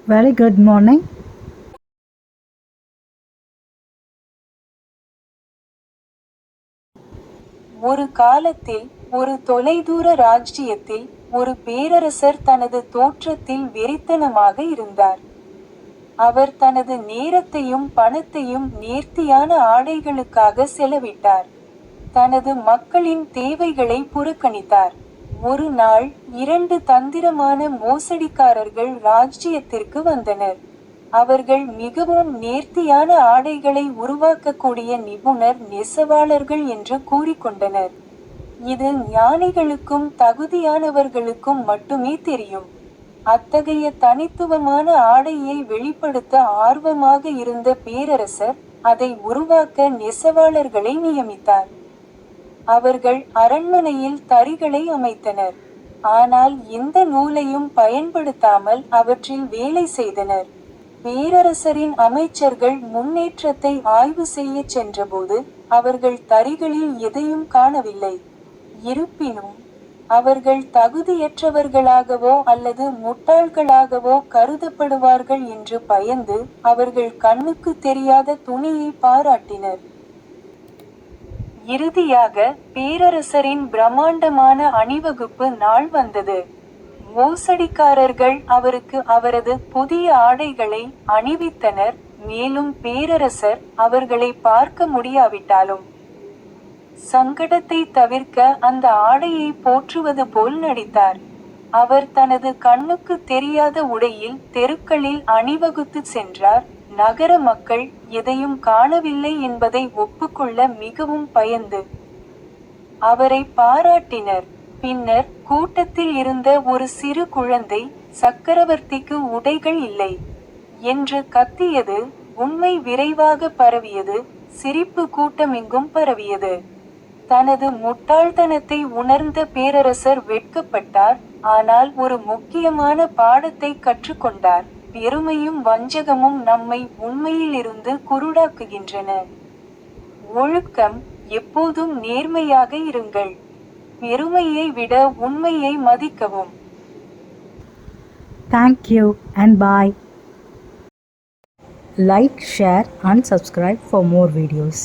Very good morning. ஒரு காலத்தில் ஒரு தொலைதூர ராஜ்ஜியத்தில் ஒரு பேரரசர் தனது தோற்றத்தில் வெறித்தனமாக இருந்தார். அவர் தனது நேரத்தையும் பணத்தையும் நேர்த்தியான ஆடைகளுக்காக செலவிட்டார். தனது மக்களின் தேவைகளை புறக்கணித்தார். ஒரு நாள் 2 தந்திரமான மோசடிக்காரர்கள் ராஜ்ஜியத்திற்கு வந்தனர். அவர்கள் மிகவும் நேர்த்தியான ஆடைகளை உருவாக்கக்கூடிய நிபுணர் நெசவாளர்கள் என்று கூறிக்கொண்டனர். இது ஞானிகளுக்கும் தகுதியானவர்களுக்கும் மட்டுமே தெரியும். அத்தகைய தனித்துவமான ஆடையை வெளிப்படுத்த ஆர்வமாக இருந்த பேரரசர் அதை உருவாக்க நெசவாளர்களை நியமித்தார். அவர்கள் அரண்மனையில் தறிகளை அமைத்தனர். ஆனால் எந்த நூலையும் பயன்படுத்தாமல் அவற்றில் வேலை செய்தனர். பேரரசரின் அமைச்சர்கள் முன்னேற்றத்தை ஆய்வு செய்யச் சென்றபோது அவர்கள் தறிகளில் எதையும் காணவில்லை. இருப்பினும் அவர்கள் தகுதியற்றவர்களாகவோ அல்லது முட்டாள்களாகவோ கருதப்படுவார்கள் என்று பயந்து அவர்கள் கண்ணுக்கு தெரியாத துணியை பாராட்டினர். இறுதியாக பேரரசரின் பிரம்மாண்டமான அணிவகுப்பு நாள் வந்தது. மோசடிக்காரர்கள் அவருக்கு அவரது புதிய ஆடைகளை அணிவித்தனர், மேலும் பேரரசர் அவர்களை பார்க்க முடியாவிட்டாலும் சங்கடத்தை தவிர்க்க அந்த ஆடையை போற்றுவது போல் நடித்தார். அவர் தனது கண்ணுக்கு தெரியாத உடையில் தெருக்களில் அணிவகுத்து சென்றார். நகர மக்கள் எதையும் காணவில்லை என்பதை ஒப்புக்கொள்ள மிகவும் பயந்து அவரை பாராட்டினர். பின்னர் கூட்டத்தில் இருந்த ஒரு சிறு குழந்தை, "சக்கரவர்த்திக்கு உடைகள் இல்லை" என்று கத்தியது. உண்மை விரைவாக பரவியது. சிரிப்பு கூட்டமெங்கும் பரவியது. தனது முட்டாள்தனத்தை உணர்ந்த பேரரசர் வெட்கப்பட்டார், ஆனால் ஒரு முக்கியமான பாடத்தை கற்றுக்கொண்டார். பெருமையும் வஞ்சகமும் நம்மை உண்மையிலிருந்து குருடாக்குகின்றன. ஒழுக்கம்: எப்போதும் நேர்மையாக இருங்கள். பெருமையை விட உண்மையை மதிக்கவும். Thank you and bye. Like, share and subscribe for more videos.